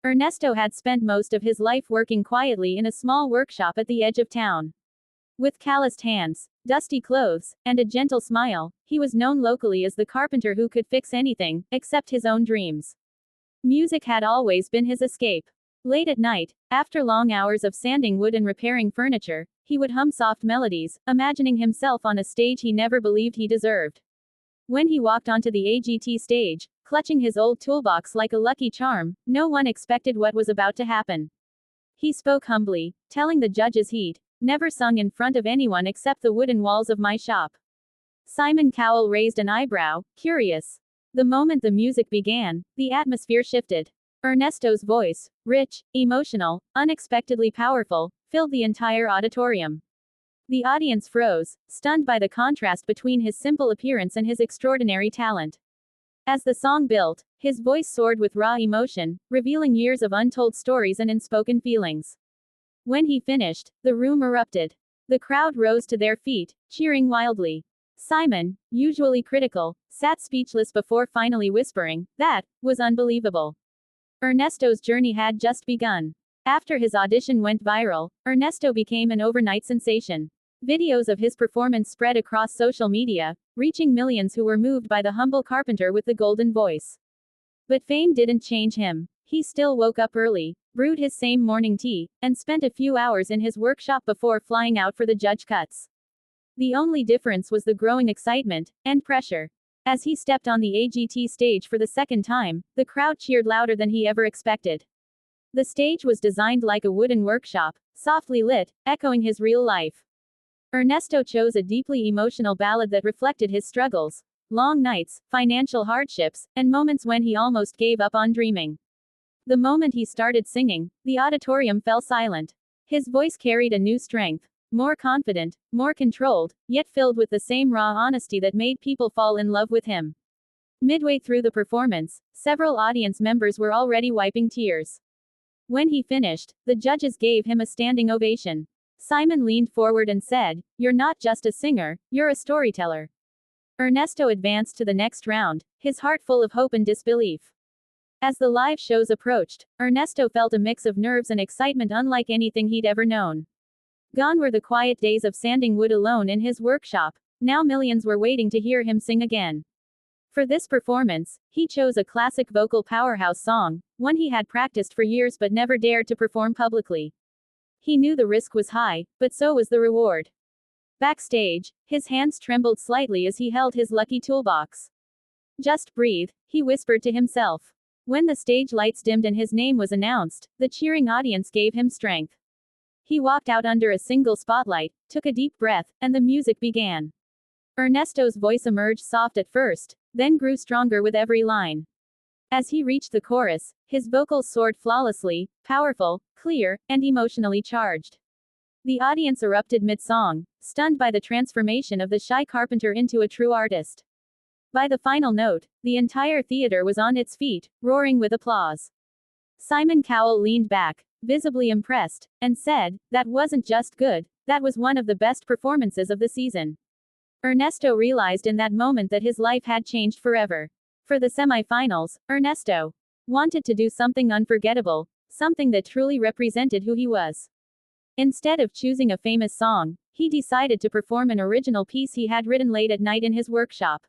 Ernesto had spent most of his life working quietly in a small workshop at the edge of town. With calloused hands, dusty clothes, and a gentle smile, he was known locally as the carpenter who could fix anything, except his own dreams. Music had always been his escape. Late at night, after long hours of sanding wood and repairing furniture, he would hum soft melodies, imagining himself on a stage he never believed he deserved. When he walked onto the AGT stage, clutching his old toolbox like a lucky charm, no one expected what was about to happen. He spoke humbly, telling the judges he'd never sung in front of anyone except the wooden walls of my shop. Simon Cowell raised an eyebrow, curious. The moment the music began, the atmosphere shifted. Ernesto's voice, rich, emotional, unexpectedly powerful, filled the entire auditorium. The audience froze, stunned by the contrast between his simple appearance and his extraordinary talent. As the song built, his voice soared with raw emotion, revealing years of untold stories and unspoken feelings. When he finished, the room erupted. The crowd rose to their feet, cheering wildly. Simon, usually critical, sat speechless before finally whispering, "That was unbelievable." Ernesto's journey had just begun. After his audition went viral, Ernesto became an overnight sensation. Videos of his performance spread across social media, reaching millions who were moved by the humble carpenter with the golden voice. But fame didn't change him. He still woke up early, brewed his same morning tea, and spent a few hours in his workshop before flying out for the judge cuts. The only difference was the growing excitement and pressure. As he stepped on the AGT stage for the second time, the crowd cheered louder than he ever expected. The stage was designed like a wooden workshop, softly lit, echoing his real life. Ernesto chose a deeply emotional ballad that reflected his struggles, long nights, financial hardships, and moments when he almost gave up on dreaming. The moment he started singing, the auditorium fell silent. His voice carried a new strength, more confident, more controlled, yet filled with the same raw honesty that made people fall in love with him. Midway through the performance, several audience members were already wiping tears. When he finished, the judges gave him a standing ovation. Simon leaned forward and said, "You're not just a singer, you're a storyteller." Ernesto advanced to the next round, his heart full of hope and disbelief. As the live shows approached, Ernesto felt a mix of nerves and excitement unlike anything he'd ever known. Gone were the quiet days of sanding wood alone in his workshop. Now millions were waiting to hear him sing again. For this performance, he chose a classic vocal powerhouse song, one he had practiced for years but never dared to perform publicly. He knew the risk was high, but so was the reward. Backstage, his hands trembled slightly as he held his lucky toolbox. "Just breathe," he whispered to himself. When the stage lights dimmed and his name was announced, the cheering audience gave him strength. He walked out under a single spotlight, took a deep breath, and the music began. Ernesto's voice emerged soft at first, then grew stronger with every line. As he reached the chorus, his vocals soared flawlessly, powerful, clear, and emotionally charged. The audience erupted mid-song, stunned by the transformation of the shy carpenter into a true artist. By the final note, the entire theater was on its feet, roaring with applause. Simon Cowell leaned back, visibly impressed, and said, "That wasn't just good, that was one of the best performances of the season." Ernesto realized in that moment that his life had changed forever. For the semifinals, Ernesto wanted to do something unforgettable, something that truly represented who he was. Instead of choosing a famous song, he decided to perform an original piece he had written late at night in his workshop.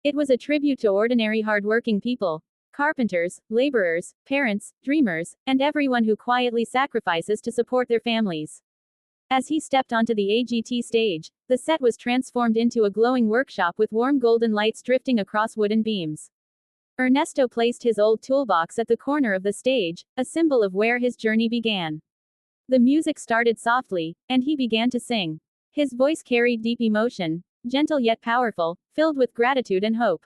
It was a tribute to ordinary hardworking people, carpenters, laborers, parents, dreamers, and everyone who quietly sacrifices to support their families. As he stepped onto the AGT stage, the set was transformed into a glowing workshop with warm golden lights drifting across wooden beams. Ernesto placed his old toolbox at the corner of the stage, a symbol of where his journey began. The music started softly, and he began to sing. His voice carried deep emotion, gentle yet powerful, filled with gratitude and hope.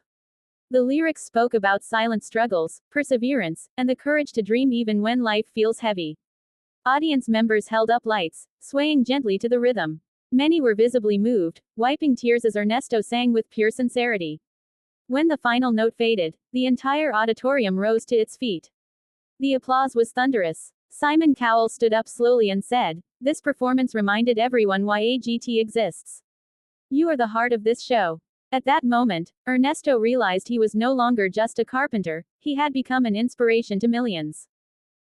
The lyrics spoke about silent struggles, perseverance, and the courage to dream even when life feels heavy. Audience members held up lights, swaying gently to the rhythm. Many were visibly moved, wiping tears as Ernesto sang with pure sincerity. When the final note faded, the entire auditorium rose to its feet. The applause was thunderous. Simon Cowell stood up slowly and said, "This performance reminded everyone why AGT exists. You are the heart of this show." At that moment, Ernesto realized he was no longer just a carpenter, he had become an inspiration to millions.